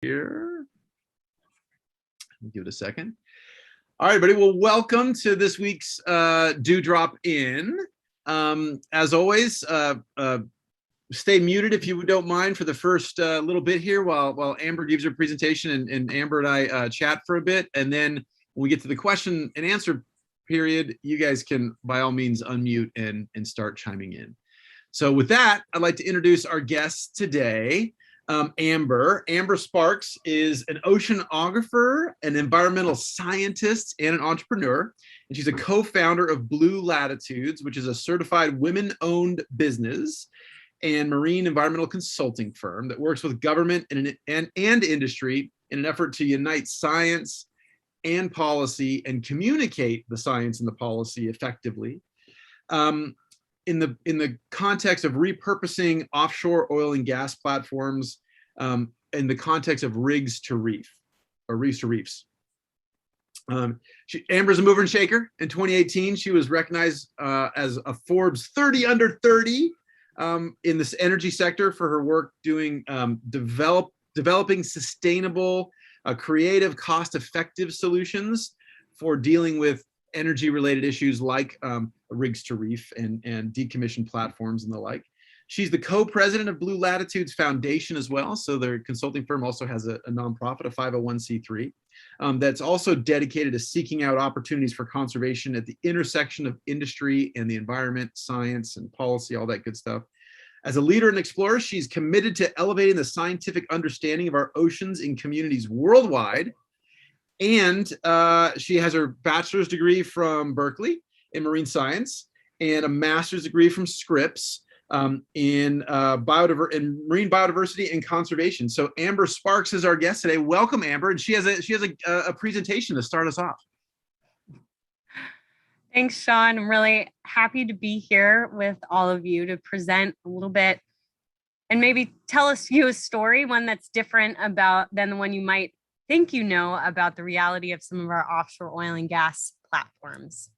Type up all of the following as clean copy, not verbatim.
Here. Give it a second. All right, everybody. Well, welcome to this week's Dewdrop In. As always, stay muted if you don't mind for the first little bit here while Amber gives her presentation and Amber and I chat for a bit. And then when we get to the question and answer period, you guys can, by all means, unmute and start chiming in. So with that, I'd like to introduce our guest today. Amber. Amber Sparks is an oceanographer, an environmental scientist, and an entrepreneur. And she's a co-founder of Blue Latitudes, which is a certified women-owned business and marine environmental consulting firm that works with government and industry in an effort to unite science and policy and communicate the science and the policy effectively. In the context of repurposing offshore oil and gas platforms, in the context of rigs to reef, or reefs to reefs. Amber's a mover and shaker. In 2018, she was recognized as a Forbes 30 under 30 in this energy sector for her work doing developing sustainable, creative, cost-effective solutions for dealing with energy-related issues like rigs to reef and decommissioned platforms and the like. She's the co-president of Blue Latitudes Foundation as well. So their consulting firm also has a nonprofit, a 501c3, that's also dedicated to seeking out opportunities for conservation at the intersection of industry and the environment, science and policy, all that good stuff. As a leader and explorer, she's committed to elevating the scientific understanding of our oceans in communities worldwide. And she has her bachelor's degree from Berkeley in marine science and a master's degree from Scripps in marine biodiversity and conservation. So Amber Sparks is our guest today. Welcome, Amber. And she has a presentation to start us off. Thanks, Sean. I'm really happy to be here with all of you to present a little bit and maybe tell you a story, one that's different than the one you might think you know about the reality of some of our offshore oil and gas platforms.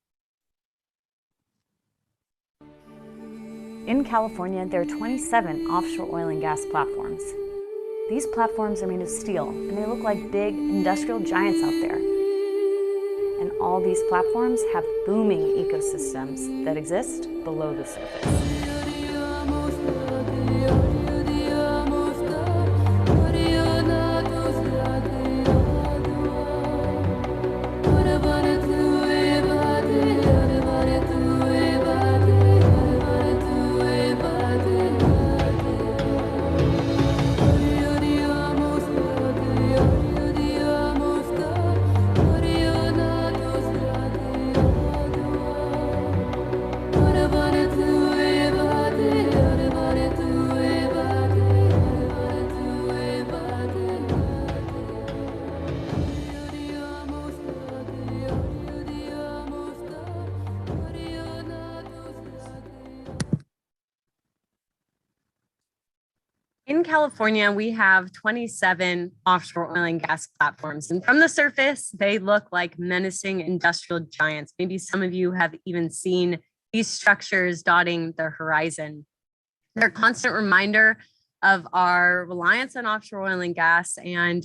In California, there are 27 offshore oil and gas platforms. These platforms are made of steel, and they look like big industrial giants out there. And all these platforms have booming ecosystems that exist below the surface. In California, we have 27 offshore oil and gas platforms, and from the surface, they look like menacing industrial giants. Maybe some of you have even seen these structures dotting the horizon. They're a constant reminder of our reliance on offshore oil and gas, and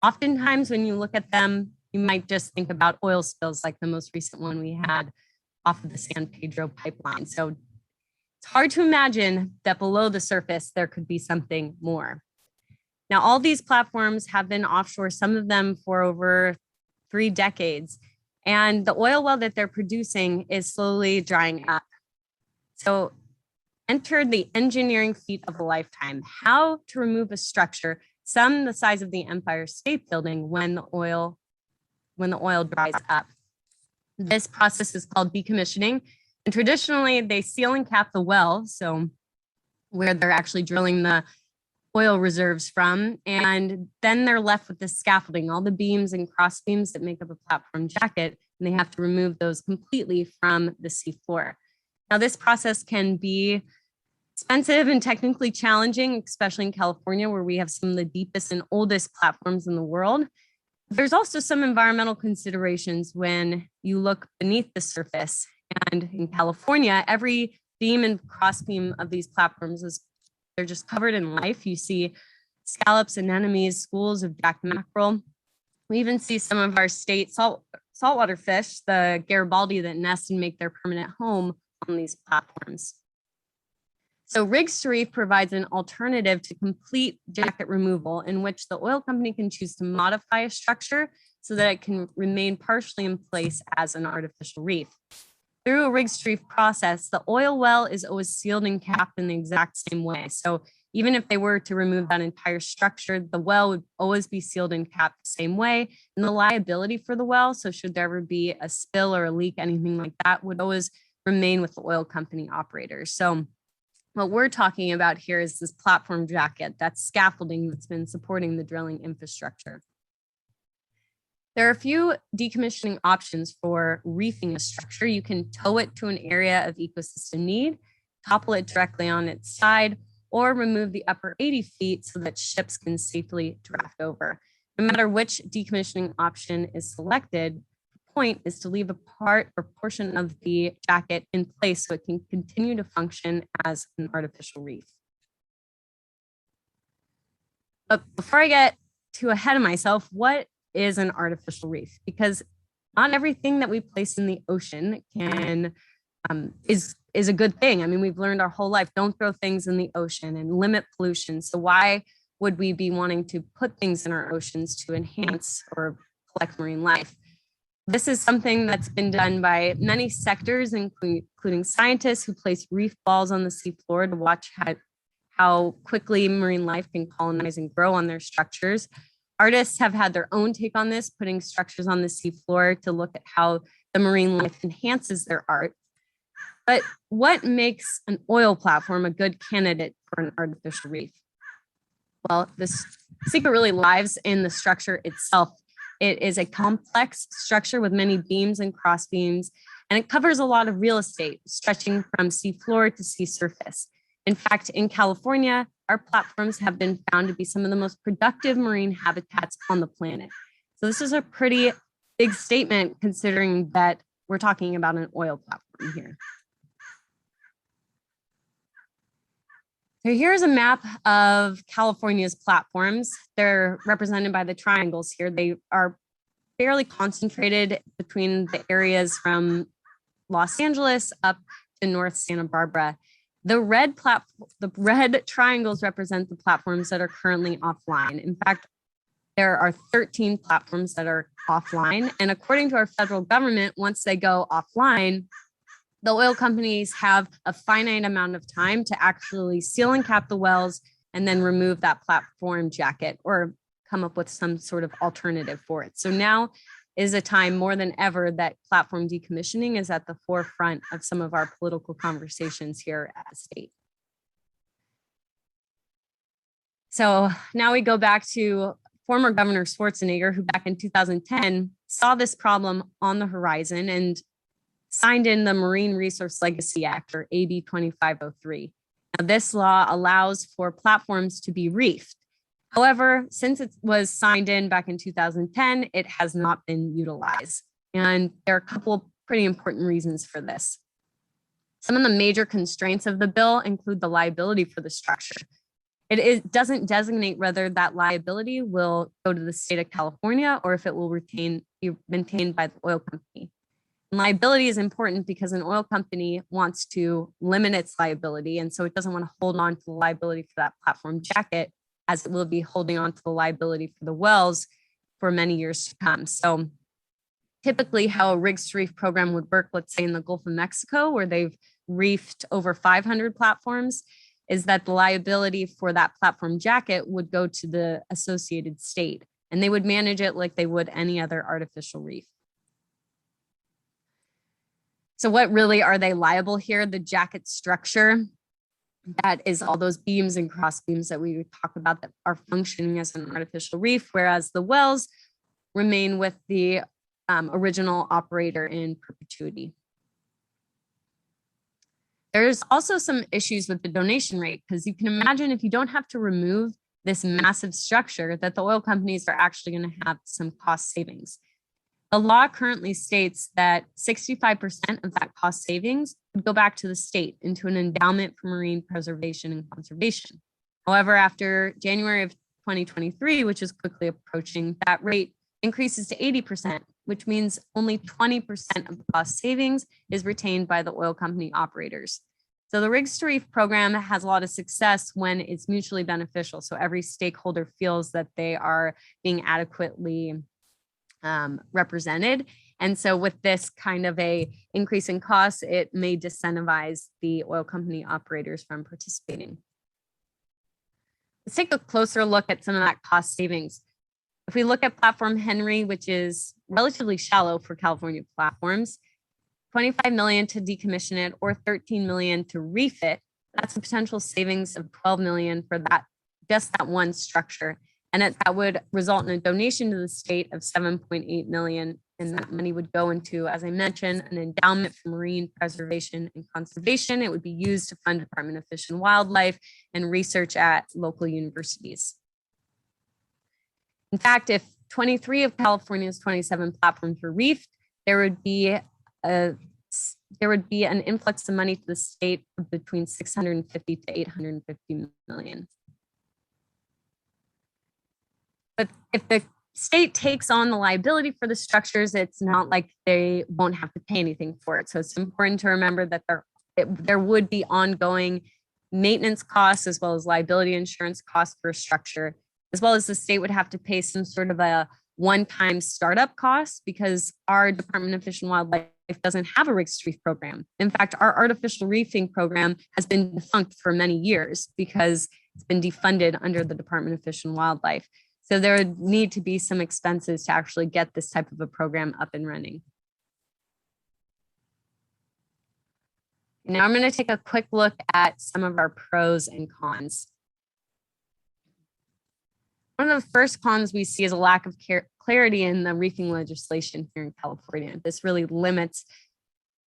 oftentimes when you look at them, you might just think about oil spills like the most recent one we had off of the San Pedro pipeline. So it's hard to imagine that below the surface, there could be something more. Now, all these platforms have been offshore, some of them for over 3 decades, and the oil well that they're producing is slowly drying up. So enter the engineering feat of a lifetime, how to remove a structure, some the size of the Empire State Building when the oil dries up. This process is called decommissioning. And traditionally, they seal and cap the well, so where they're actually drilling the oil reserves from, and then they're left with the scaffolding, all the beams and cross beams that make up a platform jacket, and they have to remove those completely from the seafloor. Now, this process can be expensive and technically challenging, especially in California, where we have some of the deepest and oldest platforms in the world. There's also some environmental considerations when you look beneath the surface. And in California, every beam and cross beam of these platforms they're just covered in life. You see scallops, anemones, schools of jack mackerel. We even see some of our state saltwater fish, the Garibaldi, that nest and make their permanent home on these platforms. So Rigs to Reef provides an alternative to complete jacket removal, in which the oil company can choose to modify a structure so that it can remain partially in place as an artificial reef. Through a Rigs to Reef process, the oil well is always sealed and capped in the exact same way. So even if they were to remove that entire structure, the well would always be sealed and capped the same way. And the liability for the well, so should there ever be a spill or a leak, anything like that, would always remain with the oil company operators. So what we're talking about here is this platform jacket, that's scaffolding that's been supporting the drilling infrastructure. There are a few decommissioning options for reefing a structure. You can tow it to an area of ecosystem need, topple it directly on its side, or remove the upper 80 feet so that ships can safely draft over. No matter which decommissioning option is selected, the point is to leave a part or portion of the jacket in place so it can continue to function as an artificial reef. But before I get too ahead of myself, what is an artificial reef? Because not everything that we place in the ocean can is a good thing. I mean, we've learned our whole life, don't throw things in the ocean and limit pollution. So why would we be wanting to put things in our oceans to enhance or collect marine life? This is something that's been done by many sectors, including scientists who place reef balls on the seafloor to watch how quickly marine life can colonize and grow on their structures. Artists have had their own take on this, putting structures on the seafloor to look at how the marine life enhances their art. But what makes an oil platform a good candidate for an artificial reef? Well, the secret really lies in the structure itself. It is a complex structure with many beams and cross beams, and it covers a lot of real estate, stretching from seafloor to sea surface. In fact, in California, our platforms have been found to be some of the most productive marine habitats on the planet. So this is a pretty big statement considering that we're talking about an oil platform here. So here's a map of California's platforms. They're represented by the triangles here. They are fairly concentrated between the areas from Los Angeles up to North Santa Barbara. The red triangles represent the platforms that are currently offline. In fact, there are 13 platforms that are offline. And according to our federal government, once they go offline, the oil companies have a finite amount of time to actually seal and cap the wells and then remove that platform jacket or come up with some sort of alternative for it. So now is a time more than ever that platform decommissioning is at the forefront of some of our political conversations here at the state. So now we go back to former Governor Schwarzenegger, who back in 2010 saw this problem on the horizon and signed in the Marine Resource Legacy Act, or AB 2503. Now, this law allows for platforms to be reefed. However, since it was signed in back in 2010, it has not been utilized. And there are a couple of pretty important reasons for this. Some of the major constraints of the bill include the liability for the structure. It doesn't designate whether that liability will go to the state of California or if it will be maintained by the oil company. And liability is important because an oil company wants to limit its liability, and so it doesn't want to hold on to the liability for that platform jacket, as it will be holding on to the liability for the wells for many years to come. So typically how a Rigs to Reef program would work, let's say in the Gulf of Mexico, where they've reefed over 500 platforms, is that the liability for that platform jacket would go to the associated state, and they would manage it like they would any other artificial reef. So what really are they liable here? The jacket structure, that is all those beams and cross beams that we would talk about that are functioning as an artificial reef, whereas the wells remain with the original operator in perpetuity. There's also some issues with the donation rate, because you can imagine if you don't have to remove this massive structure, that the oil companies are actually going to have some cost savings. The law currently states that 65% of that cost savings would go back to the state into an endowment for marine preservation and conservation. However, after January of 2023, which is quickly approaching, that rate increases to 80%, which means only 20% of the cost savings is retained by the oil company operators. So the Reefs program has a lot of success when it's mutually beneficial. So every stakeholder feels that they are being adequately represented. And so with this kind of a increase in costs, it may disincentivize the oil company operators from participating. Let's take a closer look at some of that cost savings. If we look at Platform Henry, which is relatively shallow for California platforms, $25 million to decommission it or $13 million to reef it, that's a potential savings of $12 million for that, just that one structure. And that would result in a donation to the state of $7.8 million. And that money would go into, as I mentioned, an endowment for marine preservation and conservation. It would be used to fund Department of Fish and Wildlife and research at local universities. In fact, if 23 of California's 27 platforms were reefed, there would be an influx of money to the state of between 650 to 850 million. But if the state takes on the liability for the structures, it's not like they won't have to pay anything for it. So it's important to remember that there would be ongoing maintenance costs as well as liability insurance costs for a structure, as well as the state would have to pay some sort of a one-time startup cost because our Department of Fish and Wildlife doesn't have a Reefs program. In fact, our artificial reefing program has been defunct for many years because it's been defunded under the Department of Fish and Wildlife. So there would need to be some expenses to actually get this type of a program up and running. Now I'm going to take a quick look at some of our pros and cons. One of the first cons we see is a lack of clarity in the reefing legislation here in California. This really limits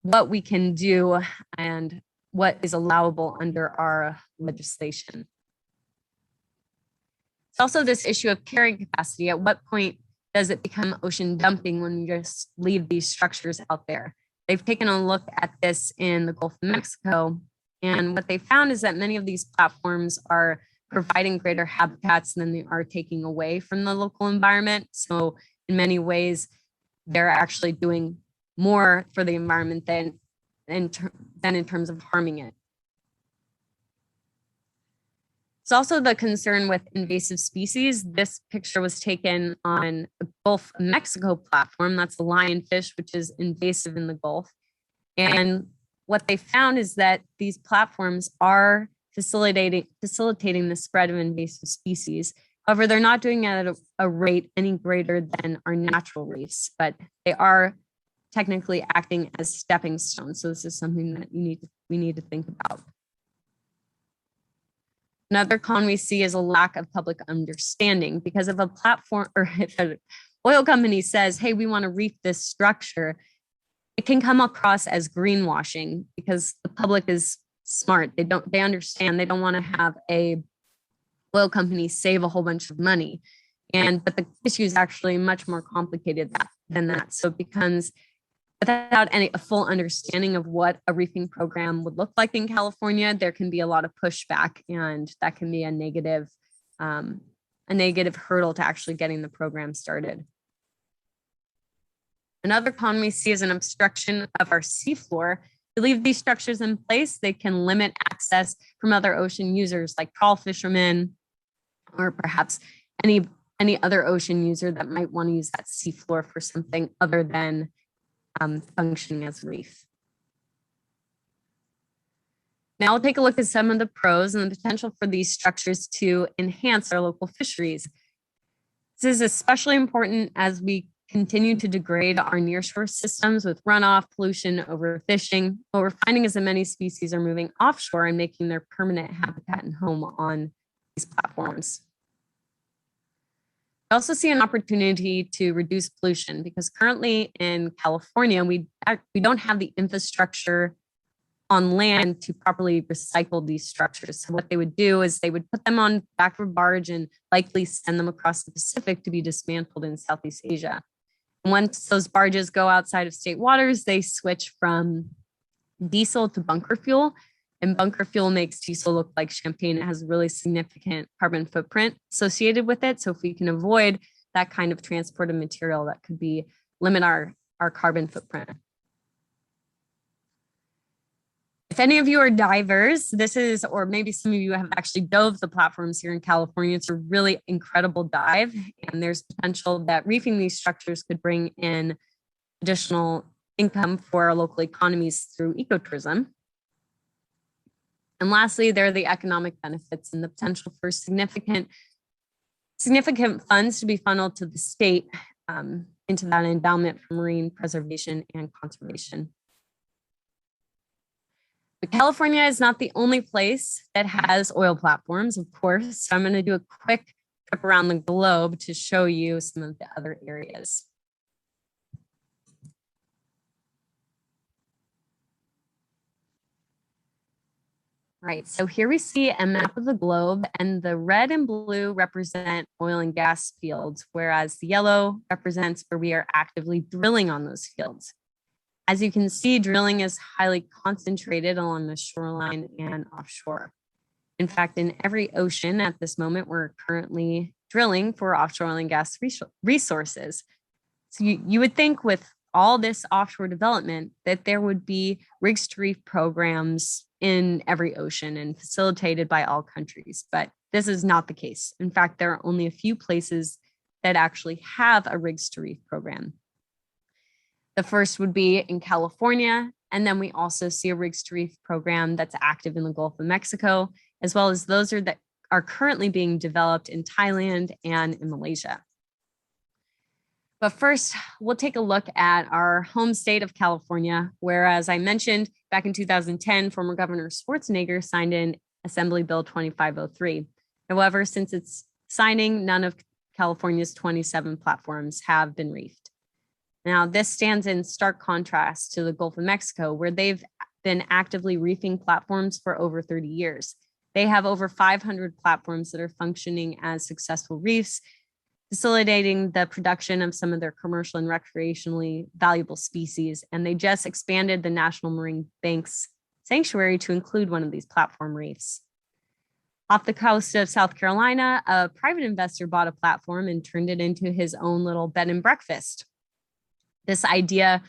what we can do and what is allowable under our legislation. It's also this issue of carrying capacity. At what point does it become ocean dumping when we just leave these structures out there? They've taken a look at this in the Gulf of Mexico, and what they found is that many of these platforms are providing greater habitats than they are taking away from the local environment. So in many ways, they're actually doing more for the environment than in terms of harming it. It's also the concern with invasive species. This picture was taken on a Gulf of Mexico platform. That's the lionfish, which is invasive in the Gulf. And what they found is that these platforms are facilitating the spread of invasive species. However, they're not doing it at a rate any greater than our natural reefs, but they are technically acting as stepping stones. So this is something that we need to think about. Another con we see is a lack of public understanding because if a platform or if an oil company says, hey, we want to reef this structure, it can come across as greenwashing because the public is smart. They understand. They don't want to have a oil company save a whole bunch of money. But the issue is actually much more complicated than that. So it becomes without a full understanding of what a reefing program would look like in California, there can be a lot of pushback, and that can be a negative hurdle to actually getting the program started. Another con we see is an obstruction of our seafloor. To leave these structures in place, they can limit access from other ocean users like trawl fishermen, or perhaps any other ocean user that might want to use that seafloor for something other than functioning as a reef. Now we'll take a look at some of the pros and the potential for these structures to enhance our local fisheries. This is especially important as we continue to degrade our nearshore systems with runoff, pollution, overfishing. What we're finding is that many species are moving offshore and making their permanent habitat and home on these platforms. I also see an opportunity to reduce pollution because currently in California, we don't have the infrastructure on land to properly recycle these structures. So what they would do is they would put them on back of a barge and likely send them across the Pacific to be dismantled in Southeast Asia. And once those barges go outside of state waters, they switch from diesel to bunker fuel. And bunker fuel makes diesel look like champagne. It has a really significant carbon footprint associated with it. So if we can avoid that kind of transported material, that could be limit our carbon footprint. If any of you are divers, this is, or maybe some of you have actually dove the platforms here in California, it's a really incredible dive. And there's potential that reefing these structures could bring in additional income for our local economies through ecotourism. And lastly, there are the economic benefits and the potential for significant funds to be funneled to the state into that endowment for marine preservation and conservation. But California is not the only place that has oil platforms, of course. So I'm going to do a quick trip around the globe to show you some of the other areas. Right, so here we see a map of the globe, and the red and blue represent oil and gas fields, whereas the yellow represents where we are actively drilling on those fields. As you can see, drilling is highly concentrated along the shoreline and offshore. In fact, in every ocean at this moment, we're currently drilling for offshore oil and gas resources. So you would think with all this offshore development that there would be rigs to reef programs in every ocean and facilitated by all countries, but this is not the case. In fact, there are only a few places that actually have a rigs to reef program. The first would be in California, and then we also see a rigs to reef program that's active in the Gulf of Mexico, as well as those that are currently being developed in Thailand and in Malaysia. But first, we'll take a look at our home state of California, where, as I mentioned, back in 2010, former Governor Schwarzenegger signed in Assembly Bill 2503. However, since its signing, none of California's 27 platforms have been reefed. Now, this stands in stark contrast to the Gulf of Mexico, where they've been actively reefing platforms for over 30 years. They have over 500 platforms that are functioning as successful reefs, facilitating the production of some of their commercial and recreationally valuable species. And they just expanded the National Marine Banks Sanctuary to include one of these platform reefs. Off the coast of South Carolina, a private investor bought a platform and turned it into his own little bed and breakfast. This idea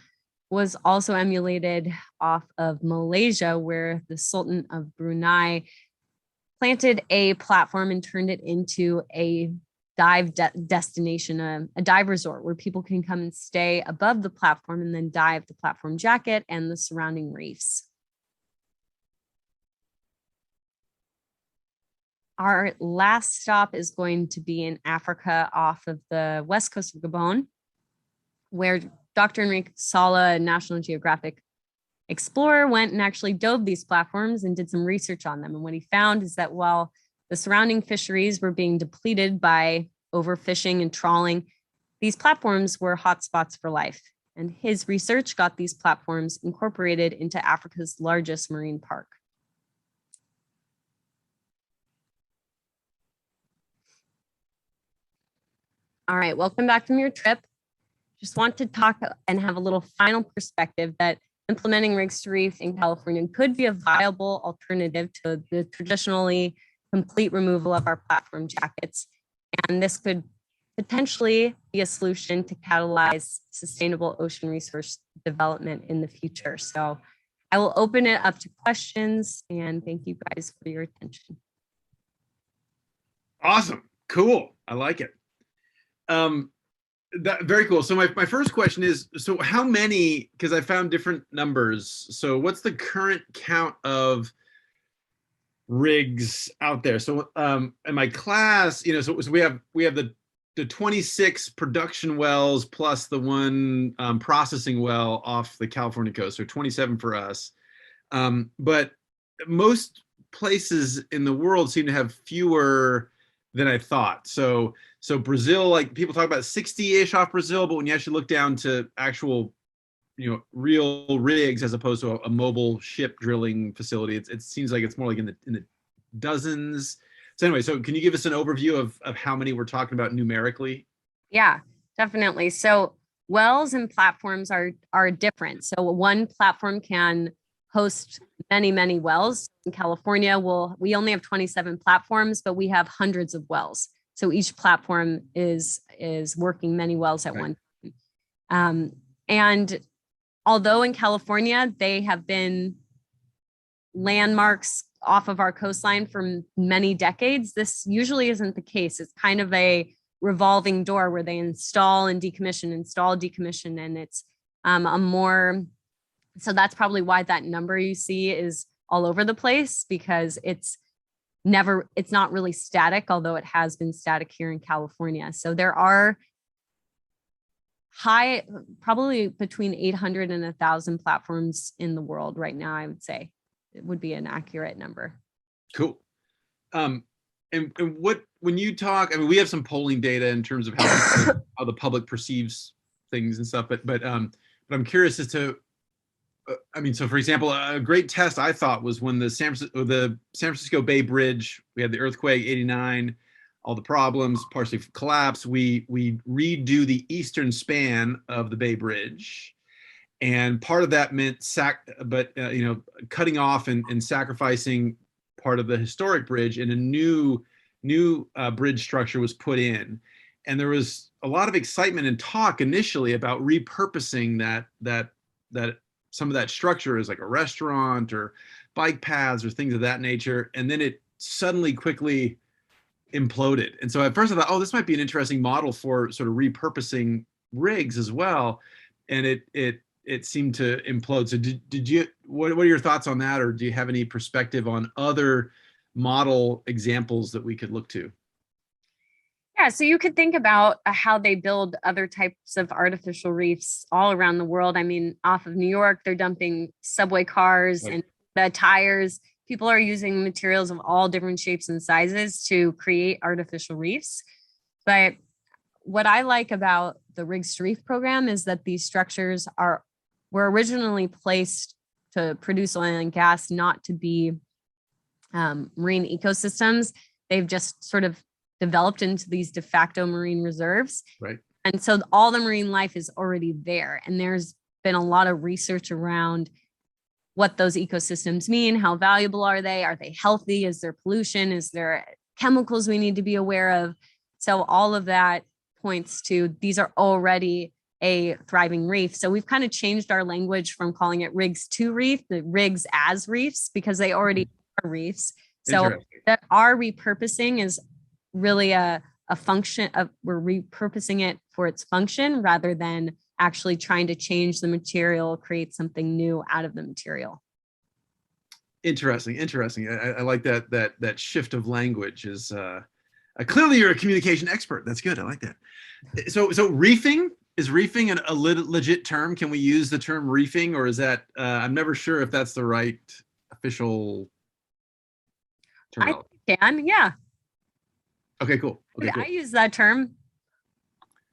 was also emulated off of Malaysia, where the Sultan of Brunei planted a platform and turned it into a dive destination, a dive resort where people can come and stay above the platform and then dive the platform jacket and the surrounding reefs. Our last stop is going to be in Africa off of the west coast of Gabon, where Dr. Enrique Sala, a National Geographic explorer, went and actually dove these platforms and did some research on them. And what he found is that while the surrounding fisheries were being depleted by overfishing and trawling, these platforms were hotspots for life. And his research got these platforms incorporated into Africa's largest marine park. All right, welcome back from your trip. Just want to talk and have a little final perspective that implementing rigs to reef in California could be a viable alternative to the traditionally complete removal of our platform jackets. And this could potentially be a solution to catalyze sustainable ocean resource development in the future. So I will open it up to questions, and thank you guys for your attention. Awesome. Cool. I like it. Very cool. So my first question is, so how many, because I found different numbers. So what's the current count of rigs out there? So in my class, so we have the 26 production wells plus the one processing well off the California coast, so 27 for us. But most places in the world seem to have fewer than I thought. So Brazil, like people talk about 60-ish off Brazil, but when you actually look down to actual, real rigs as opposed to a mobile ship drilling facility, it seems like it's more like in the dozens. So anyway, so can you give us an overview of how many we're talking about numerically? Yeah, definitely. So wells and platforms are different. So one platform can host many, many wells. In California, we only have 27 platforms, but we have hundreds of wells. So each platform is working many wells at one time. And although in California, they have been landmarks off of our coastline for many decades, this usually isn't the case. It's kind of a revolving door where they install, decommission, and it's so that's probably why that number you see is all over the place, because it's not really static, although it has been static here in California. So there are probably between 800 and 1,000 platforms in the world right now, I would say. It would be an accurate number. Cool. And when you talk, I mean, we have some polling data in terms of how the public perceives things and stuff, but I'm curious as to, so for example, a great test I thought was when the San Francisco Bay Bridge, we had the earthquake, 89, all the problems, partially collapsed. We redo the eastern span of the Bay Bridge. And part of that meant cutting off and sacrificing part of the historic bridge, and a new bridge structure was put in. And there was a lot of excitement and talk initially about repurposing that some of that structure as like a restaurant or bike paths or things of that nature. And then it suddenly quickly imploded. And so at first I thought, oh, this might be an interesting model for sort of repurposing rigs as well. And it seemed to implode. So did you, what are your thoughts on that? Or do you have any perspective on other model examples that we could look to? Yeah, so you could think about how they build other types of artificial reefs all around the world. I mean, off of New York, they're dumping subway cars and the tires. People are using materials of all different shapes and sizes to create artificial reefs. But what I like about the Reefs program is that these structures were originally placed to produce oil and gas, not to be marine ecosystems. They've just sort of developed into these de facto marine reserves. Right. And so all the marine life is already there. And there's been a lot of research around what those ecosystems mean. How valuable are they? Are they healthy? Is there pollution? Is there chemicals we need to be aware of? So all of that points to these are already a thriving reef. So we've kind of changed our language from calling it rigs to reef, the rigs as reefs, because they already are reefs. So that our repurposing is really a function of, we're repurposing it for its function rather than actually trying to change the material, create something new out of the material. Interesting. I like that shift of language is clearly you're a communication expert. That's good. I like that. So reefing, is reefing a legit term? Can we use the term reefing, or is that, I'm never sure if that's the right official term. I can, yeah. Okay, cool. Okay, cool. I use that term.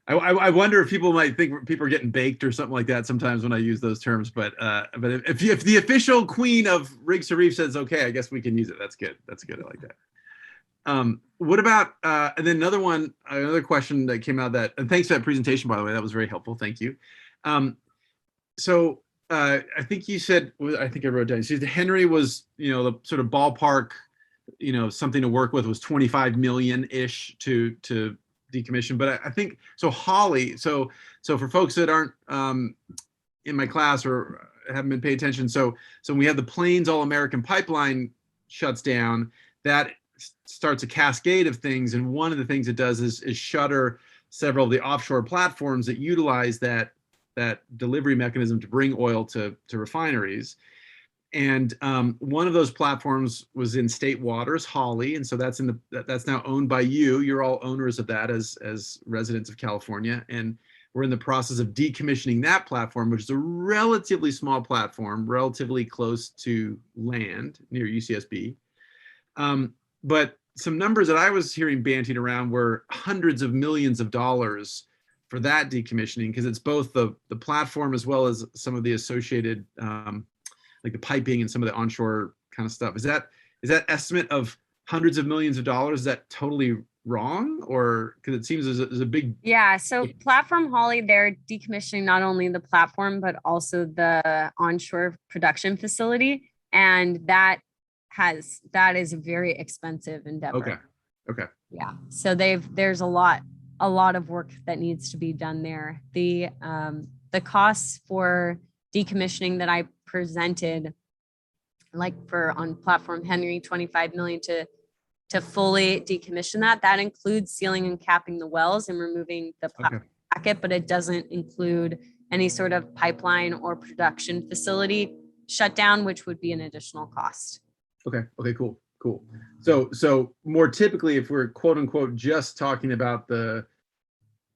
I wonder if people might think people are getting baked or something like that sometimes when I use those terms. But if the official queen of Rigs to Reef says okay, I guess we can use it. That's good. That's good. I like that. What about and then another question that came out that, and thanks for that presentation, by the way, that was very helpful. Thank you. So I think you said, I think I wrote down, so Henry was, the sort of ballpark, something to work with was 25 million-ish to decommission. But I think, so Holly, so for folks that aren't in my class or haven't been paying attention, so when we have the Plains All-American Pipeline shuts down, that starts a cascade of things. And one of the things it does is shutter several of the offshore platforms that utilize that delivery mechanism to bring oil to refineries. And one of those platforms was in state waters, Holly, and so that's now owned by you. You're all owners of that as residents of California, and we're in the process of decommissioning that platform, which is a relatively small platform, relatively close to land near UCSB. But some numbers that I was hearing bantied around were hundreds of millions of dollars for that decommissioning, because it's both the platform as well as some of the associated like the piping and some of the onshore kind of stuff. Is that estimate of hundreds of millions of dollars, is that totally wrong, or because it seems there's a big. Yeah, so Platform Holly, they're decommissioning not only the platform, but also the onshore production facility. And that is a very expensive endeavor. Okay. Yeah. So there's a lot of work that needs to be done there. The costs for decommissioning that I presented, like on Platform Henry, 25 million to fully decommission that includes sealing and capping the wells and removing the packet, but it doesn't include any sort of pipeline or production facility shutdown, which would be an additional cost. Okay, cool. So more typically, if we're quote unquote just talking about the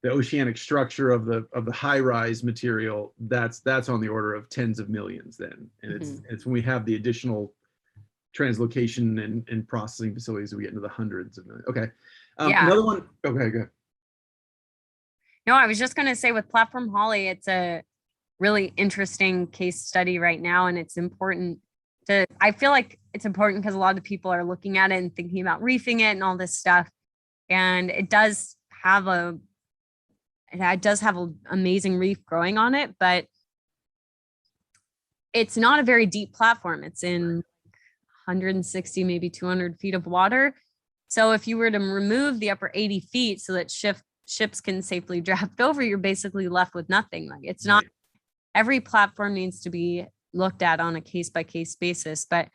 oceanic structure of the high-rise material, that's on the order of tens of millions then. And it's when we have the additional translocation and processing facilities that we get into the hundreds of millions. Okay. Another one. Okay, good. No, I was just going to say with Platform Holly, it's a really interesting case study right now. And it's important I feel like it's important because a lot of people are looking at it and thinking about reefing it and all this stuff. And it does have an amazing reef growing on it, but it's not a very deep platform. It's in 160, maybe 200 feet of water. So if you were to remove the upper 80 feet so that ships can safely draft over, you're basically left with nothing. Like it's not, every platform needs to be looked at on a case by case basis, but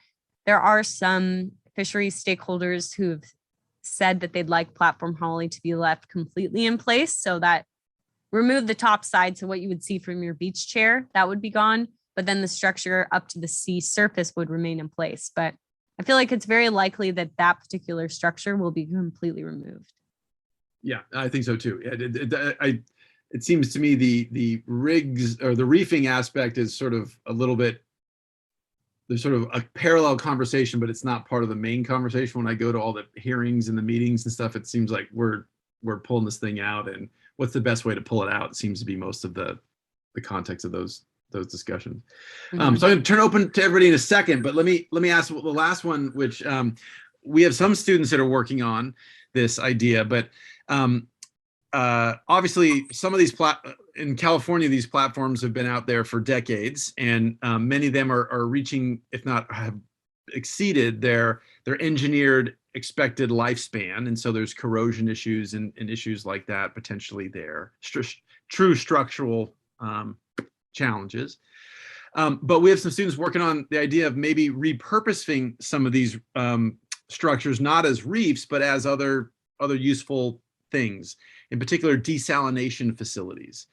there are some fisheries stakeholders who've said that they'd like Platform Holly to be left completely in place, so that remove the top side. So what you would see from your beach chair, that would be gone, but then the structure up to the sea surface would remain in place. But I feel like it's very likely that particular structure will be completely removed. Yeah, I think so too. It seems to me the rigs or the reefing aspect is sort of a little bit, there's sort of a parallel conversation, but it's not part of the main conversation. When I go to all the hearings and the meetings and stuff, it seems like we're pulling this thing out, and what's the best way to pull it out seems to be most of the context of those discussions. So I'm going to turn open to everybody in a second, but let me ask the last one, which we have some students that are working on this idea, but obviously some of these in California, these platforms have been out there for decades, and many of them are reaching, if not have exceeded their engineered expected lifespan. And so there's corrosion issues and issues like that potentially there, true structural challenges. But we have some students working on the idea of maybe repurposing some of these structures, not as reefs, but as other useful things, in particular desalination facilities.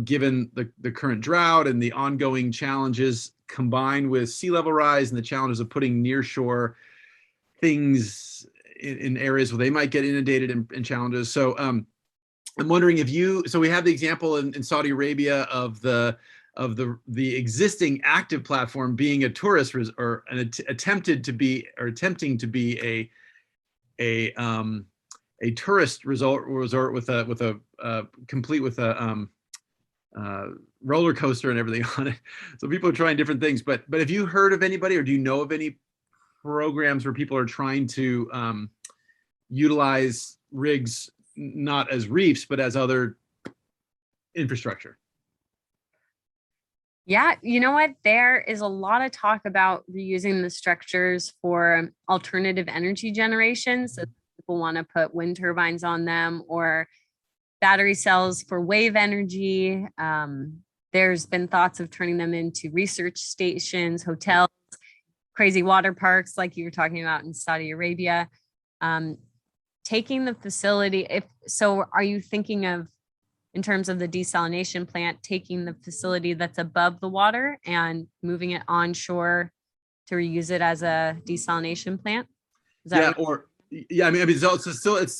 Given the current drought and the ongoing challenges combined with sea level rise and the challenges of putting nearshore things in areas where they might get inundated and challenges. So I'm wondering if so we have the example in Saudi Arabia of the existing active platform being a tourist or attempting to be a tourist resort with a complete with a roller coaster and everything on it. So people are trying different things. But have you heard of anybody, or do you know of any programs where people are trying to utilize rigs not as reefs but as other infrastructure? Yeah, you know what? There is a lot of talk about reusing the structures for alternative energy generation. So people want to put wind turbines on them or battery cells for wave energy. There's been thoughts of turning them into research stations, hotels, crazy water parks like you were talking about in Saudi Arabia. Taking the facility, are you thinking of, in terms of the desalination plant, taking the facility that's above the water and moving it onshore to reuse it as a desalination plant? I mean, it's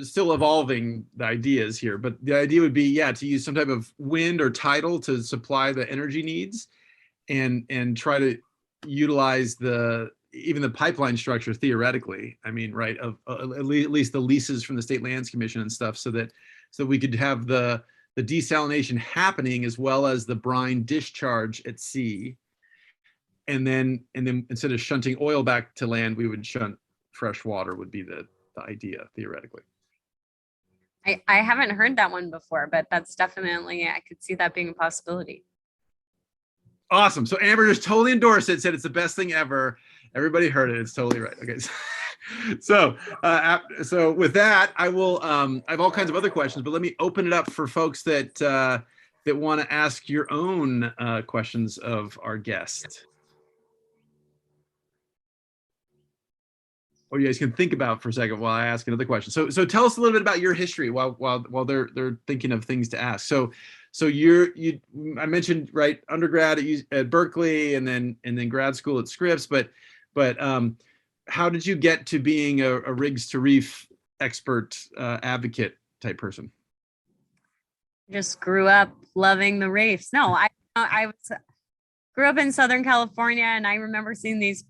still evolving the ideas here, but the idea would be, to use some type of wind or tidal to supply the energy needs, and try to utilize even the pipeline structure theoretically. I mean, right, of at least the leases from the State Lands Commission and stuff, so we could have the desalination happening as well as the brine discharge at sea, and then instead of shunting oil back to land, we would shunt fresh water would be the the idea theoretically. I haven't heard that one before, but that's definitely, I could see that being a possibility. Awesome. So Amber just totally endorsed it, said it's the best thing ever. Everybody heard it. It's totally right. Okay. So with that, I will, I have all kinds of other questions, but let me open it up for folks that that want to ask your own questions of our guest. Or you guys can think about for a second while I ask another question. So tell us a little bit about your history while they're thinking of things to ask. So I mentioned, right, undergrad at Berkeley and then grad school at Scripps, but how did you get to being a rigs to reef expert advocate type person? Just grew up loving the reefs. No, I grew up in Southern California, and I remember seeing these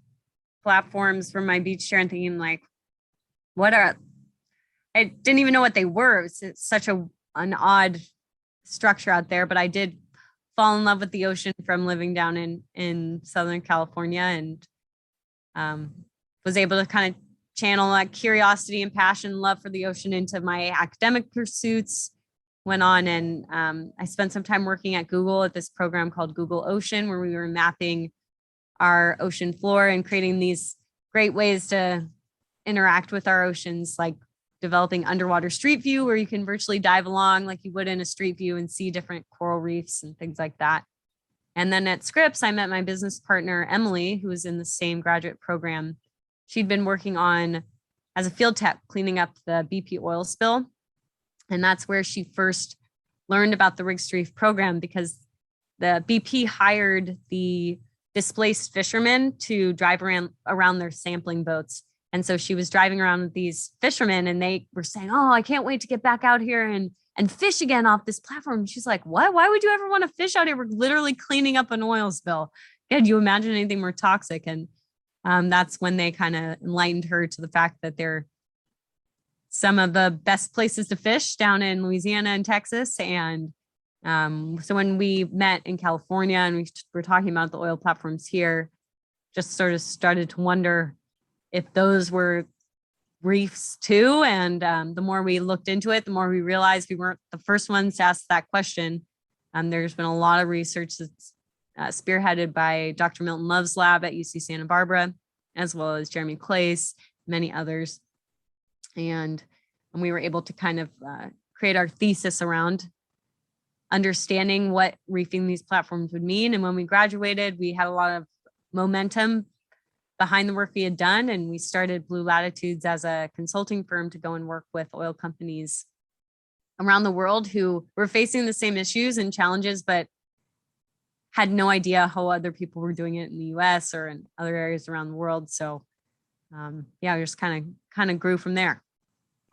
platforms from my beach chair and thinking, like, I didn't even know what they were. It's such an odd structure out there, but I did fall in love with the ocean from living down in Southern California, and was able to kind of channel that curiosity and passion, love for the ocean into my academic pursuits. Went on and I spent some time working at Google at this program called Google Ocean, where we were mapping our ocean floor and creating these great ways to interact with our oceans, like developing underwater street view, where you can virtually dive along like you would in a street view and see different coral reefs and things like that. And then at Scripps, I met my business partner, Emily, who was in the same graduate program. She'd been working on as a field tech, cleaning up the BP oil spill. And that's where she first learned about the Reefs Program, because the BP hired the displaced fishermen to drive around their sampling boats. And so she was driving around with these fishermen, and they were saying, "Oh, I can't wait to get back out here and fish again off this platform." And she's like, "What? Why would you ever want to fish out here? We're literally cleaning up an oil spill. Could you imagine anything more toxic?" And that's when they kind of enlightened her to the fact that they're some of the best places to fish down in Louisiana and Texas. And so when we met in California and we were talking about the oil platforms here, just sort of started to wonder if those were reefs too. And the more we looked into it, the more we realized we weren't the first ones to ask that question. There's been a lot of research that's spearheaded by Dr. Milton Love's lab at UC Santa Barbara, as well as Jeremy Clay's, many others. And we were able to kind of create our thesis around understanding what reefing these platforms would mean. And when we graduated, we had a lot of momentum behind the work we had done. And we started Blue Latitudes as a consulting firm to go and work with oil companies around the world who were facing the same issues and challenges, but had no idea how other people were doing it in the US or in other areas around the world. So yeah, we just kind of grew from there.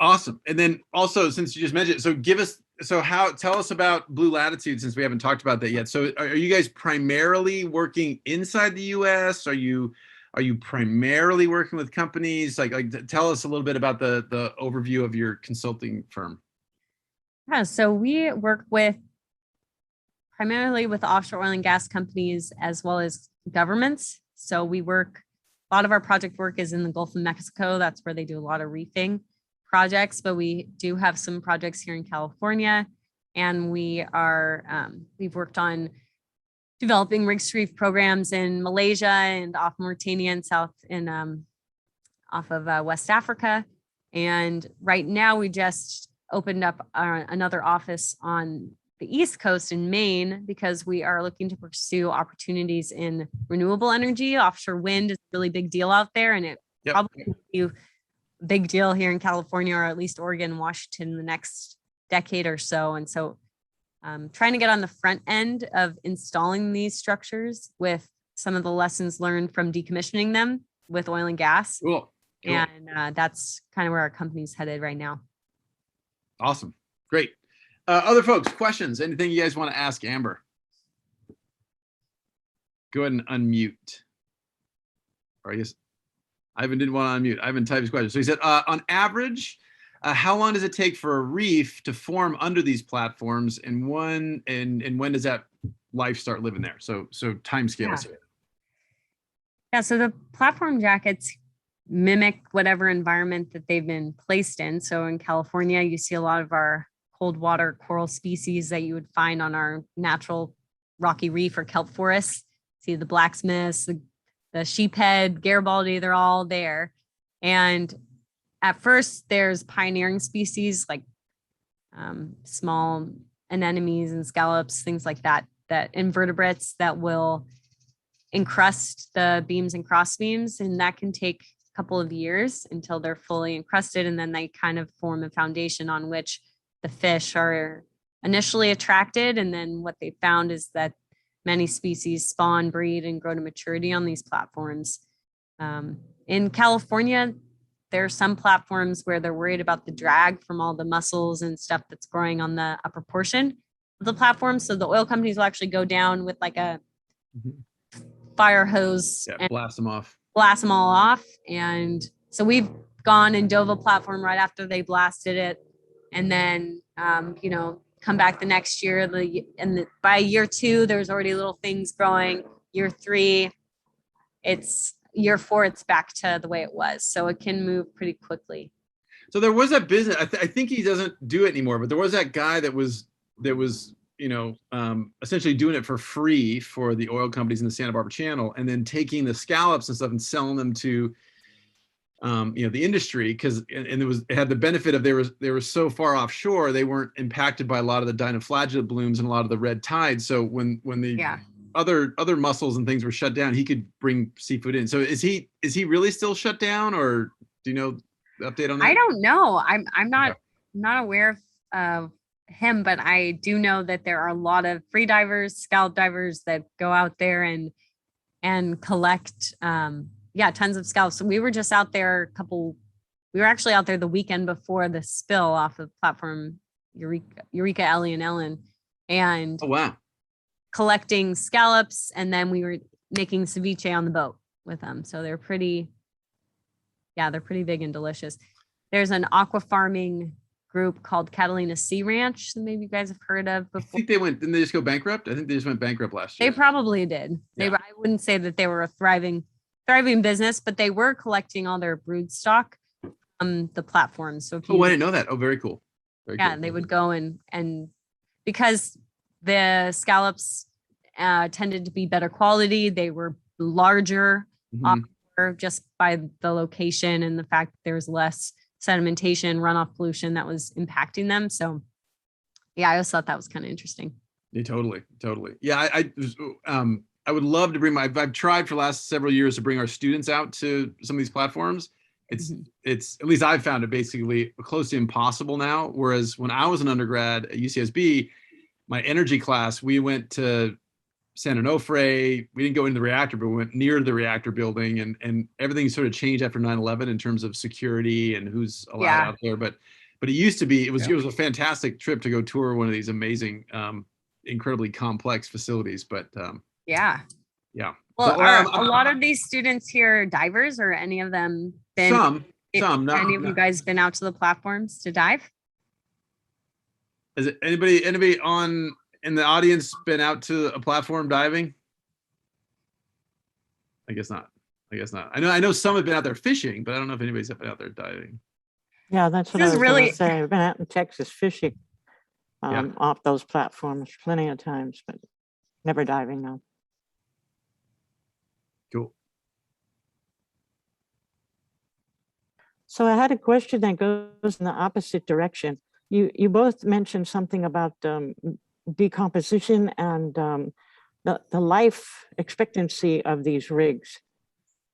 Awesome. And then also, since you just mentioned, tell us about Blue Latitude, since we haven't talked about that yet. So are you guys primarily working inside the US? Are you primarily working with companies? Like tell us a little bit about the overview of your consulting firm. Yeah, so we work primarily with offshore oil and gas companies as well as governments. So a lot of our project work is in the Gulf of Mexico. That's where they do a lot of reefing projects, but we do have some projects here in California, and we've worked on developing rigs to reef programs in Malaysia and off Mauritania and off of West Africa. And right now we just opened up another office on the East Coast in Maine, because we are looking to pursue opportunities in renewable energy. Offshore wind is a really big deal out there, and it probably will be a big deal here in California, or at least Oregon, Washington, in the next decade or so. And so trying to get on the front end of installing these structures with some of the lessons learned from decommissioning them with oil and gas. Cool. And that's kind of where our company's headed right now. Awesome. Great. Other folks, questions? Anything you guys want to ask Amber? Go ahead and unmute. Or I guess Ivan didn't want to unmute. Ivan typed his question. So he said, on average, how long does it take for a reef to form under these platforms, and when does that life start living there? So time scales. Yeah, so the platform jackets mimic whatever environment that they've been placed in. So in California, you see a lot of our cold water coral species that you would find on our natural rocky reef or kelp forests. See the blacksmiths, the sheephead, Garibaldi, they're all there. And at first there's pioneering species like small anemones and scallops, things like that, that invertebrates that will encrust the beams and cross beams. And that can take a couple of years until they're fully encrusted. And then they kind of form a foundation on which the fish are initially attracted. And then what they found is that many species spawn, breed, and grow to maturity on these platforms. In California, there are some platforms where they're worried about the drag from all the mussels and stuff that's growing on the upper portion of the platform. So the oil companies will actually go down with like a fire hose and blast them off. Blast them all off. And so we've gone and dove a platform right after they blasted it. And then, come back the next year. By year 2, there's already little things growing. Year 3, year 4, it's back to the way it was. So it can move pretty quickly. So there was that business. I think he doesn't do it anymore, but there was that guy that was essentially doing it for free for the oil companies in the Santa Barbara Channel, and then taking the scallops and stuff and selling them to the industry, because it had the benefit of they were so far offshore, they weren't impacted by a lot of the dinoflagellate blooms and a lot of the red tides. So when the other mussels and things were shut down, he could bring seafood in. So is he really still shut down, or do you know the update on that? I don't know. I'm not aware of him, but I do know that there are a lot of free divers, scallop divers that go out there and collect tons of scallops. So we were just out there we were actually out there the weekend before the spill off of platform Eureka, Ellie, and Ellen. And oh, wow. Collecting scallops, and then we were making ceviche on the boat with them. So they're pretty big and delicious. There's an aqua farming group called Catalina Sea Ranch that maybe you guys have heard of before. I think didn't they just go bankrupt? I think they just went bankrupt last year. They probably did. I wouldn't say that they were a thriving business, but they were collecting all their brood stock on the platform. So I didn't know that. Oh, very cool. Very cool. They would go and because the scallops tended to be better quality, they were larger just by the location and the fact that there was less sedimentation, runoff pollution that was impacting them. So I always thought that was kind of interesting. Yeah, totally. Yeah, I would love to bring I've tried for the last several years to bring our students out to some of these platforms. It's at least I've found it basically close to impossible now. Whereas when I was an undergrad at UCSB, my energy class, we went to San Onofre. We didn't go into the reactor, but we went near the reactor building, and everything sort of changed after 9/11 in terms of security and who's allowed out there. But it used to be, it was a fantastic trip to go tour one of these amazing, incredibly complex facilities. But yeah. Well, so, are a lot of these students here divers, or any of them been? Some. Any of you guys been out to the platforms to dive? Is it anybody in the audience been out to a platform diving? I guess not. I know some have been out there fishing, but I don't know if anybody's been out there diving. Yeah, that's what I was going to say. I've been out in Texas fishing off those platforms plenty of times, but never diving, no. Cool. So I had a question that goes in the opposite direction. You both mentioned something about decomposition and the life expectancy of these rigs.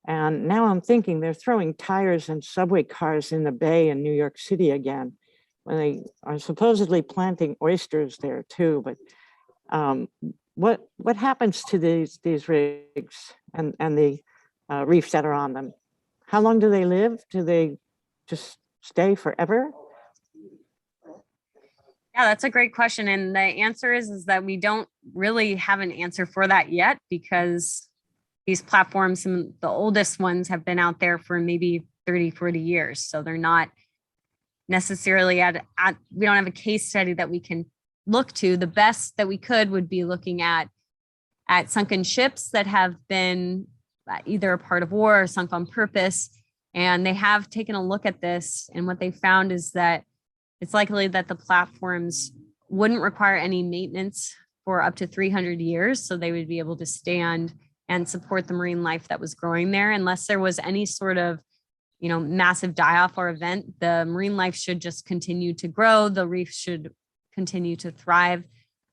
And now I'm thinking they're throwing tires and subway cars in the bay in New York City again, when they are supposedly planting oysters there too. But what happens to these rigs and the reefs that are on them? How long do they live? Do they just stay forever? Yeah, that's a great question. And the answer is that we don't really have an answer for that yet, because these platforms, some of the oldest ones, have been out there for maybe 30, 40 years. So they're not necessarily we don't have a case study that we can look to. The best that we could would be looking at sunken ships that have been either a part of war or sunk on purpose. And they have taken a look at this, and what they found is that it's likely that the platforms wouldn't require any maintenance for up to 300 years. So they would be able to stand and support the marine life that was growing there, unless there was any sort of, massive die-off or event. The marine life should just continue to grow. The reef should continue to thrive.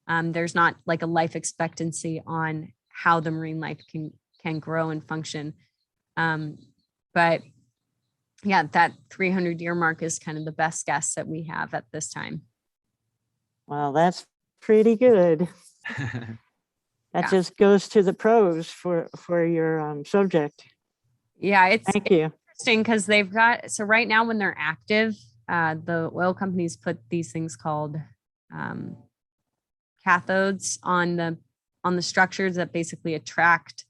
There's not like a life expectancy on how the marine life can grow and function. But yeah, that 300-year mark is kind of the best guess that we have at this time. Well, that's pretty good. That just goes to the pros for your subject. Yeah, it's Thank you. Interesting because they've got, so right now when they're active, the oil companies put these things called cathodes on the structures that basically attract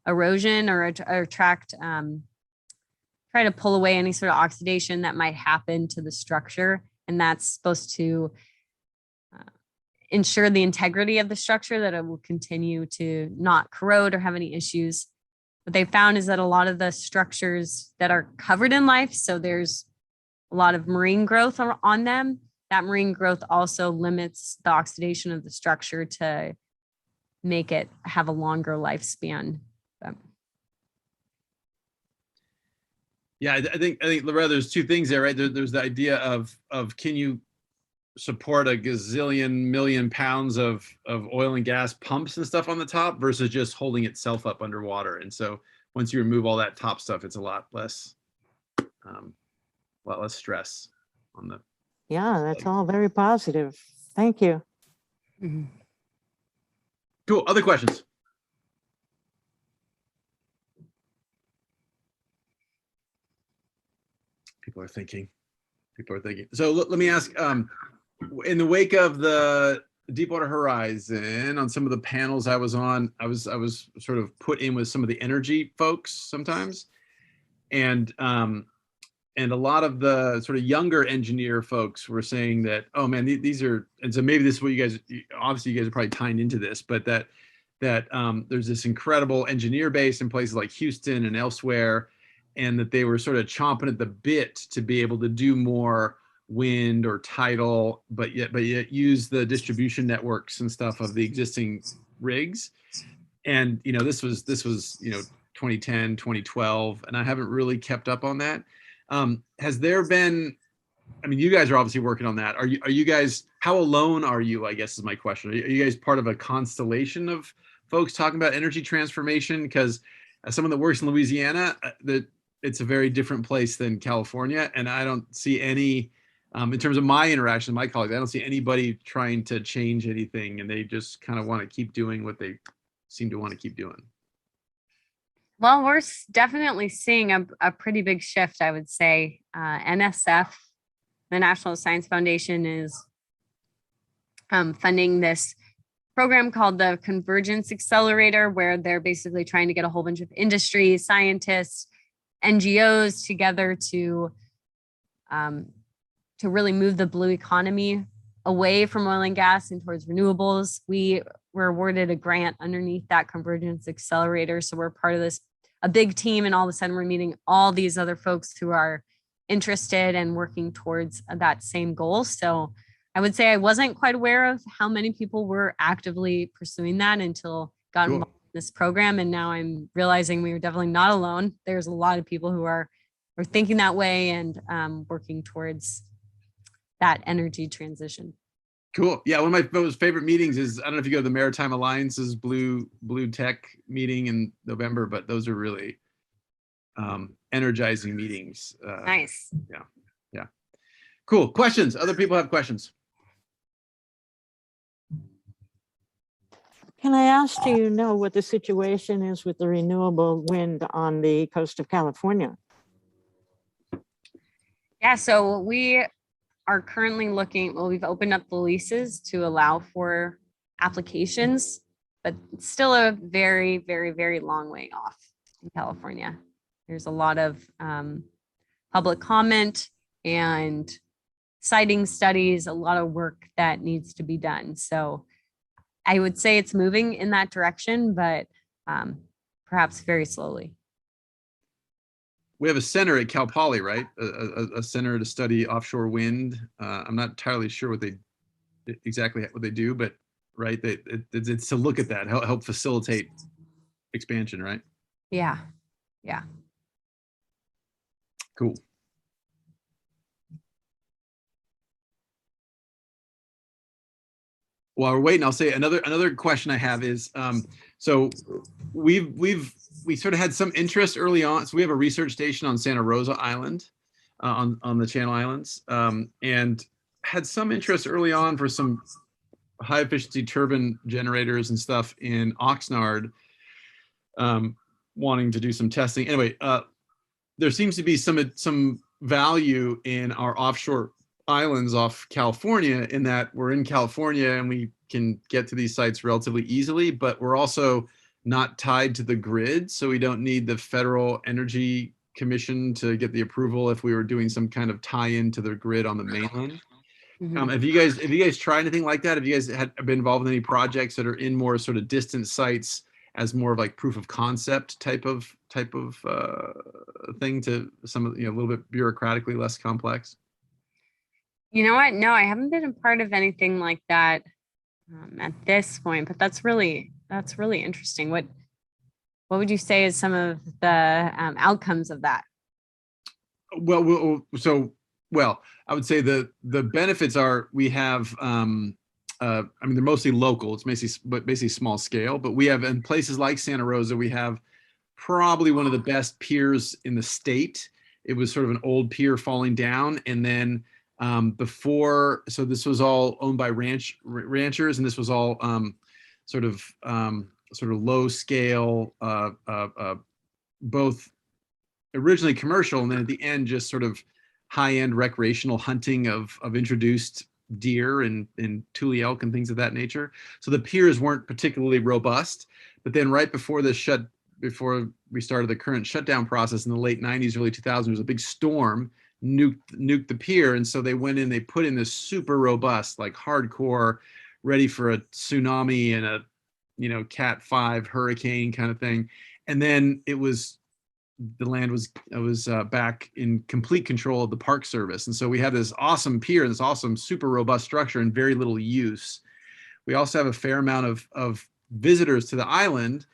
erosion or attract try to pull away any sort of oxidation that might happen to the structure, and that's supposed to ensure the integrity of the structure, that it will continue to not corrode or have any issues. What they found is that a lot of the structures that are covered in life, so there's a lot of marine growth on them, that marine growth also limits the oxidation of the structure to make it have a longer lifespan. Yeah, I think Loretta, there's two things there, right? There's the idea of can you support a gazillion million pounds of oil and gas pumps and stuff on the top versus just holding itself up underwater. And so once you remove all that top stuff, it's a lot less stress on the. Yeah, that's all very positive. Thank you. Mm-hmm. Cool. Other questions? People are thinking. So let me ask, in the wake of the Deepwater Horizon, on some of the panels I was on, I was sort of put in with some of the energy folks sometimes. And a lot of the sort of younger engineer folks were saying that, oh man, these are, and so maybe this is what you guys, obviously you guys are probably tying into this, but that there's this incredible engineer base in places like Houston and elsewhere, and that they were sort of chomping at the bit to be able to do more wind or tidal, but yet use the distribution networks and stuff of the existing rigs. And this was 2010, 2012, and I haven't really kept up on that. Has there been, I mean, you guys are obviously working on that. Are you guys, how alone are you, I guess is my question. Are you guys part of a constellation of folks talking about energy transformation? Because as someone that works in Louisiana, it's a very different place than California. And I don't see any, in terms of my interaction with my colleagues, I don't see anybody trying to change anything. And they just kind of want to keep doing what they seem to want to keep doing. Well, we're definitely seeing a pretty big shift, I would say. NSF, the National Science Foundation, is funding this program called the Convergence Accelerator, where they're basically trying to get a whole bunch of industry, scientists, NGOs together to really move the blue economy away from oil and gas and towards renewables. We were awarded a grant underneath that Convergence Accelerator. So we're part of this, a big team, and all of a sudden we're meeting all these other folks who are interested and working towards that same goal. So I would say I wasn't quite aware of how many people were actively pursuing that until got involved in this program. And now I'm realizing we are definitely not alone. There's a lot of people who are thinking that way and working towards that energy transition. Cool. Yeah, one of my most favorite meetings is, I don't know if you go to the Maritime Alliance's Blue Tech meeting in November, but those are really energizing meetings. Nice. Yeah. Cool. Questions? Other people have questions? Can I ask, do you know what the situation is with the renewable wind on the coast of California? Yeah, so we are currently looking, well, we've opened up the leases to allow for applications, but it's still a very, very, very long way off in California. There's a lot of public comment and siting studies, a lot of work that needs to be done. So I would say it's moving in that direction, but perhaps very slowly. we have a center at Cal Poly, right? A center to study offshore wind. I'm not entirely sure exactly what they do, but right, it's to look at that, help facilitate expansion, right? Yeah. Yeah. Cool. While we're waiting, I'll say another question I have is, so we sort of had some interest early on. So we have a research station on Santa Rosa Island, on the Channel Islands, and had some interest early on for some high efficiency turbine generators and stuff in Oxnard, wanting to do some testing. Anyway, there seems to be some value in our offshore islands off California, in that we're in California and we can get to these sites relatively easily, but we're also not tied to the grid. So we don't need the Federal Energy Commission to get the approval if we were doing some kind of tie-in to the grid on the mainland. Mhm. Have you guys tried anything like that? Have you guys been involved in any projects that are in more sort of distant sites as more of like proof of concept type of thing, to some of, a little bit bureaucratically less complex? You know what? No, I haven't been a part of anything like that at this point, but that's really interesting. What would you say is some of the outcomes of that? Well, I would say the benefits are, we have, I mean, they're mostly local. It's basically small scale, but we have, in places like Santa Rosa, we have probably one of the best piers in the state. It was sort of an old pier falling down, and then so this was all owned by ranchers, and this was all sort of low scale, both originally commercial, and then at the end just sort of high-end recreational hunting of introduced deer and tule elk and things of that nature. So the piers weren't particularly robust, but then right before before we started the current shutdown process in the late 90s, early 2000s, there was a big storm, nuked the pier, and so they went in, they put in this super robust, like hardcore, ready for a tsunami and a Cat 5 hurricane kind of thing. And then the land was back in complete control of the Park Service, and so we have this awesome pier and this awesome super robust structure and very little use. We also have a fair amount of visitors to the island,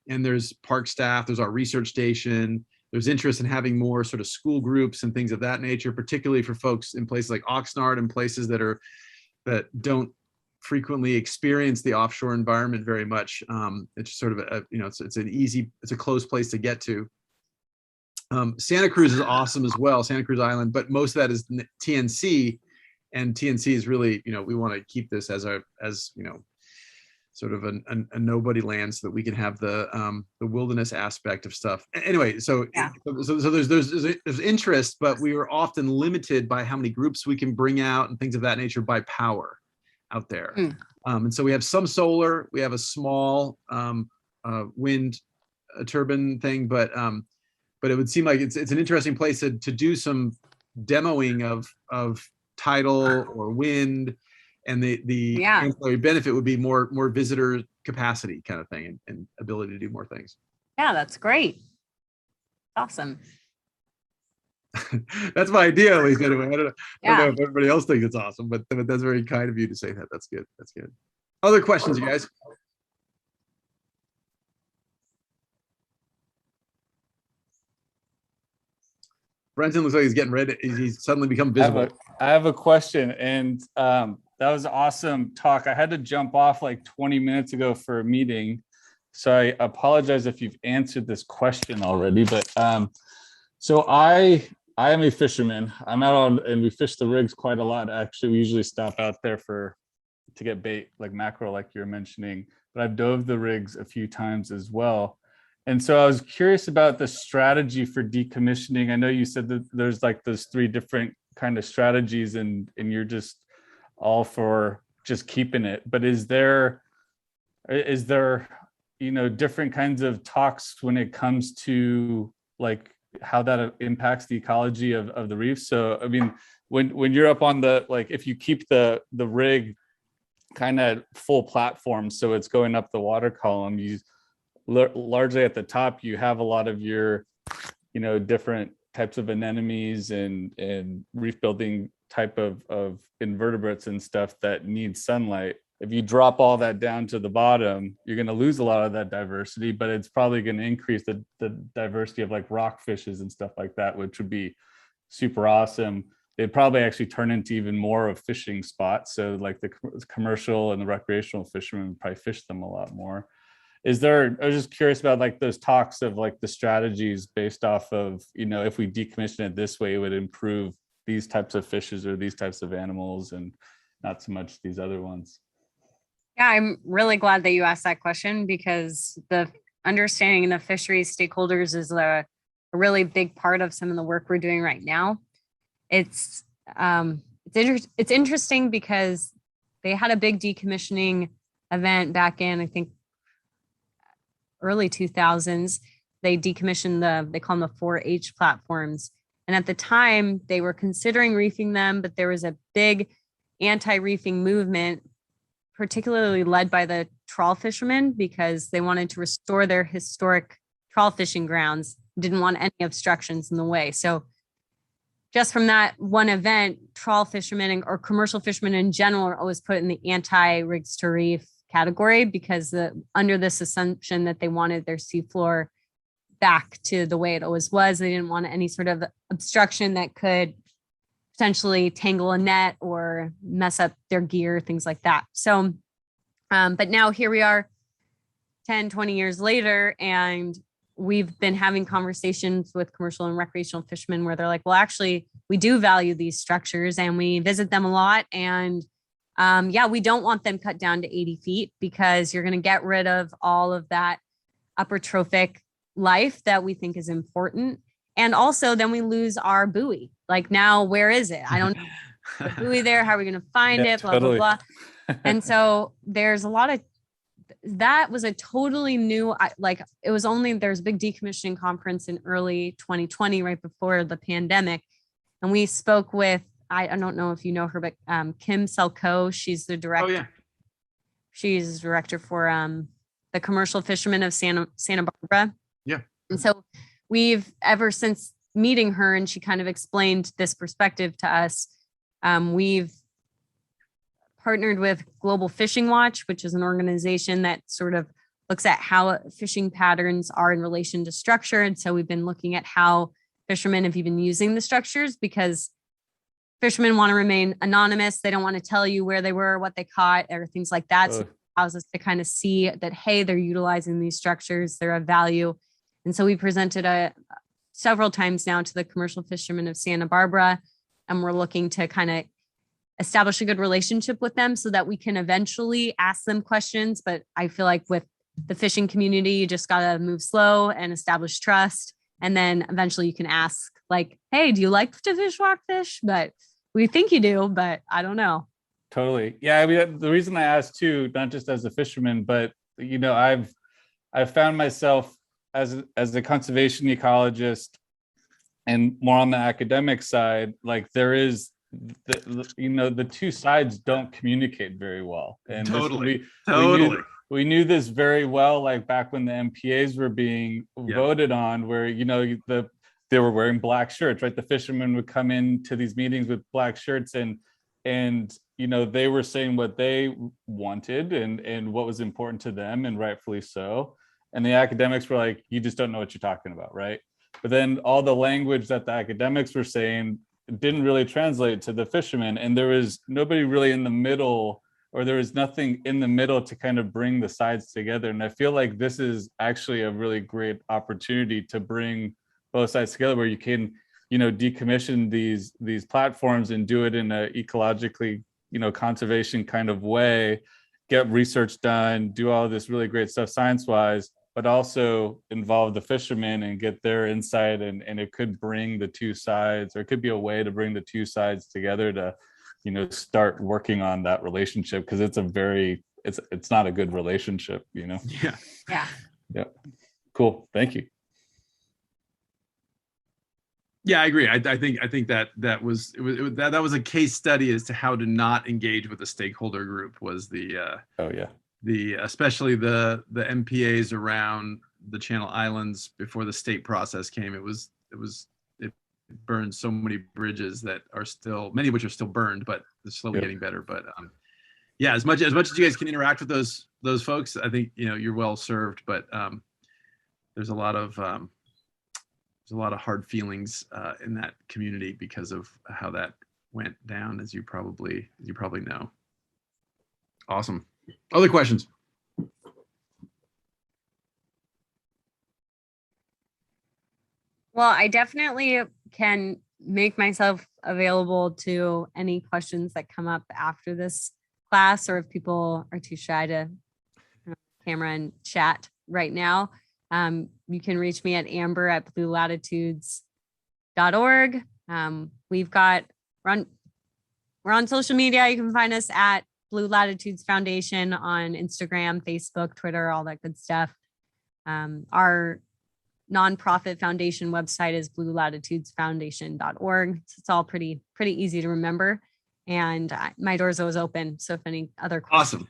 and there's park staff, there's our research station, there's interest in having more sort of school groups and things of that nature, particularly for folks in places like Oxnard and places that don't frequently experience the offshore environment very much. It's sort of it's a close place to get to. Santa Cruz is awesome as well, Santa Cruz Island, but most of that is TNC, and TNC is really, we want to keep this as sort of a nobody land, so that we can have the wilderness aspect of stuff. Anyway, so Yeah. so there's interest, but we are often limited by how many groups we can bring out and things of that nature by power out there. And so we have some solar, we have a small wind turbine thing, but it would seem like it's an interesting place to do some demoing of tidal or wind, and the ancillary benefit would be more visitor capacity kind of thing, and ability to do more things. Yeah, that's great. Awesome. That's my idea, at least. Anyway, I don't know if everybody else thinks it's awesome, but that's very kind of you to say that. That's good. That's good. Other questions, you guys? Brenton looks like he's getting ready. He's suddenly become visible. I have a question, and that was an awesome talk. I had to jump off like 20 minutes ago for a meeting, so I apologize if you've answered this question already. But so I am a fisherman. I'm out on, and we fish the rigs quite a lot. Actually, we usually stop out there to get bait, like mackerel, like you're mentioning. But I've dove the rigs a few times as well. And so I was curious about the strategy for decommissioning. I know you said that there's like those 3 different kind of strategies, and you're just all for just keeping it. But is there different kinds of talks when it comes to like how that impacts the ecology of the reef? So I mean, when you're up on the, like, if you keep the rig kind of full platform, so it's going up the water column, you largely at the top, you have a lot of your different types of anemones and reef building type of invertebrates and stuff that need sunlight. If you drop all that down to the bottom, you're going to lose a lot of that diversity, but it's probably going to increase the diversity of like rockfishes and stuff like that, which would be super awesome. They'd probably actually turn into even more of fishing spots. So like the commercial and the recreational fishermen would probably fish them a lot more. I was just curious about like those talks of like the strategies based off of, if we decommission it this way, it would improve these types of fishes or these types of animals and not so much these other ones. Yeah, I'm really glad that you asked that question, because the understanding the fisheries stakeholders is a really big part of some of the work we're doing right now. It's interesting because they had a big decommissioning event back in, I think, early 2000s. They decommissioned they call them the 4-H platforms. And at the time they were considering reefing them, but there was a big anti-reefing movement, particularly led by the trawl fishermen, because they wanted to restore their historic trawl fishing grounds, didn't want any obstructions in the way. So just from that one event, trawl fishermen or commercial fishermen in general are always put in the anti-rigs to reef category, because under this assumption that they wanted their seafloor back to the way it always was. They didn't want any sort of obstruction that could potentially tangle a net or mess up their gear, things like that. So, but now here we are 10, 20 years later, and we've been having conversations with commercial and recreational fishermen where they're like, well, actually, we do value these structures and we visit them a lot. And yeah, we don't want them cut down to 80 feet, because you're going to get rid of all of that upper trophic life that we think is important. And also then we lose our buoy. Like, now, where is it? I don't know the buoy there. How are we going to find it? Blah, totally. blah, blah. And so there's a lot of, that was a totally new, there's a big decommissioning conference in early 2020, right before the pandemic. And we spoke with, I don't know if you know her, but Kim Selko, she's the director. Oh, yeah. She's director for the commercial fishermen of Santa Barbara. Yeah. And so we've, ever since meeting her, and she kind of explained this perspective to us, we've partnered with Global Fishing Watch, which is an organization that sort of looks at how fishing patterns are in relation to structure. And so we've been looking at how fishermen have even using the structures, because fishermen want to remain anonymous. They don't want to tell you where they were, what they caught, or things like that. So it allows us to kind of see that, hey, they're utilizing these structures, they're of value. And so we presented several times now to the commercial fishermen of Santa Barbara, and we're looking to kind of establish a good relationship with them so that we can eventually ask them questions. But I feel like with the fishing community, you just got to move slow and establish trust. And then eventually you can ask, like, hey, do you like to fish rockfish? But we think you do, but I don't know. Totally. Yeah. I mean, the reason I asked too, not just as a fisherman, but, I've found myself as a conservation ecologist and more on the academic side, like there is, the two sides don't communicate very well. And Totally. We knew this very well, like back when the MPAs were being voted on, where, they were wearing black shirts, right? The fishermen would come into these meetings with black shirts and they were saying what they wanted and what was important to them, and rightfully so. And the academics were like, you just don't know what you're talking about, right? But then all the language that the academics were saying didn't really translate to the fishermen, and there was nobody really in the middle, or there was nothing in the middle to kind of bring the sides together. And I feel like this is actually a really great opportunity to bring both sides together, where you can, decommission these platforms and do it in a ecologically, conservation kind of way, get research done, do all this really great stuff science-wise, but also involve the fishermen and get their insight. And it could bring the two sides, or it could be a way to bring the two sides together to, start working on that relationship. Cause it's it's not a good relationship, Yeah. Yeah. Yeah. Cool. Thank you. Yeah, I agree. I think that was a case study as to how to not engage with a stakeholder group, was especially the MPAs around the Channel Islands before the state process came. It was it burned so many bridges that are still, many of which are still burned, but they're slowly Yep. getting better. But yeah, as much as you guys can interact with those folks, I think, you know, you're well served. But there's a lot of hard feelings in that community because of how that went down, as you probably know. Awesome. Other questions? Well, I definitely can make myself available to any questions that come up after this class, or if people are too shy to camera and chat right now. You can reach me at amber@bluelatitudes.org. We're on social media. You can find us at Blue Latitudes Foundation on Instagram, Facebook, Twitter, all that good stuff. Our nonprofit foundation website is bluelatitudesfoundation.org. So it's all pretty easy to remember. And my door's always open. So if any other questions. Awesome.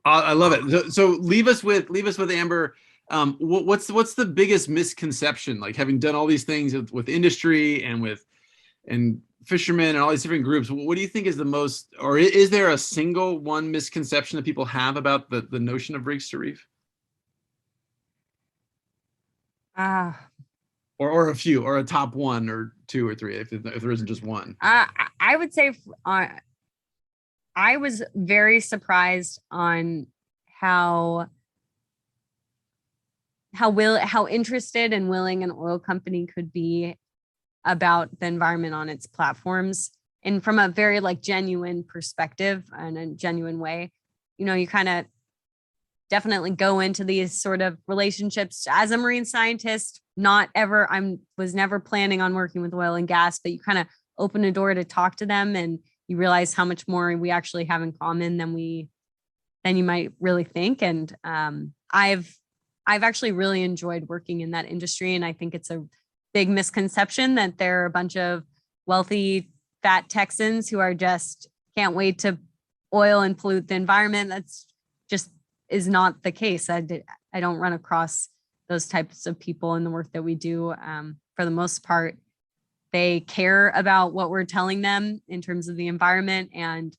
I love it. So leave us with Amber. What's the biggest misconception? Like, having done all these things with industry and fishermen and all these different groups, what do you think is the most, or is there a single one misconception that people have about the notion of rigs to reef? Or a few, or a top one or two or three, if there isn't just one. I would say I was very surprised on how interested and willing an oil company could be about the environment on its platforms, and from a very genuine perspective and a genuine way. You know, you kind of definitely go into these sort of relationships as a marine scientist. Was never planning on working with oil and gas, but you kind of open a door to talk to them, and you realize how much more we actually have in common than you might really think. And I've actually really enjoyed working in that industry, and I think it's a big misconception that there are a bunch of wealthy fat Texans who are just can't wait to oil and pollute the environment. That's just is not the case. I don't run across those types of people in the work that we do. For the most part, they care about what we're telling them in terms of the environment. And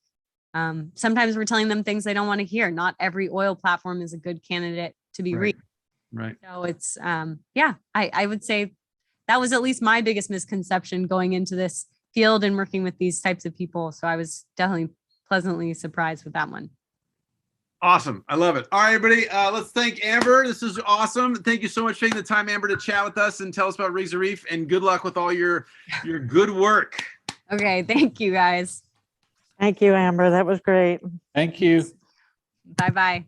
sometimes we're telling them things they don't want to hear. Not every oil platform is a good candidate to be reached. Right. So it's, I would say that was at least my biggest misconception going into this field and working with these types of people. So I was definitely pleasantly surprised with that one. Awesome. I love it. All right, everybody. Let's thank Amber. This is awesome. Thank you so much for taking the time, Amber, to chat with us and tell us about Rigs to Reef, and good luck with all your good work. Okay. Thank you, guys. Thank you, Amber. That was great. Thank you. Bye-bye.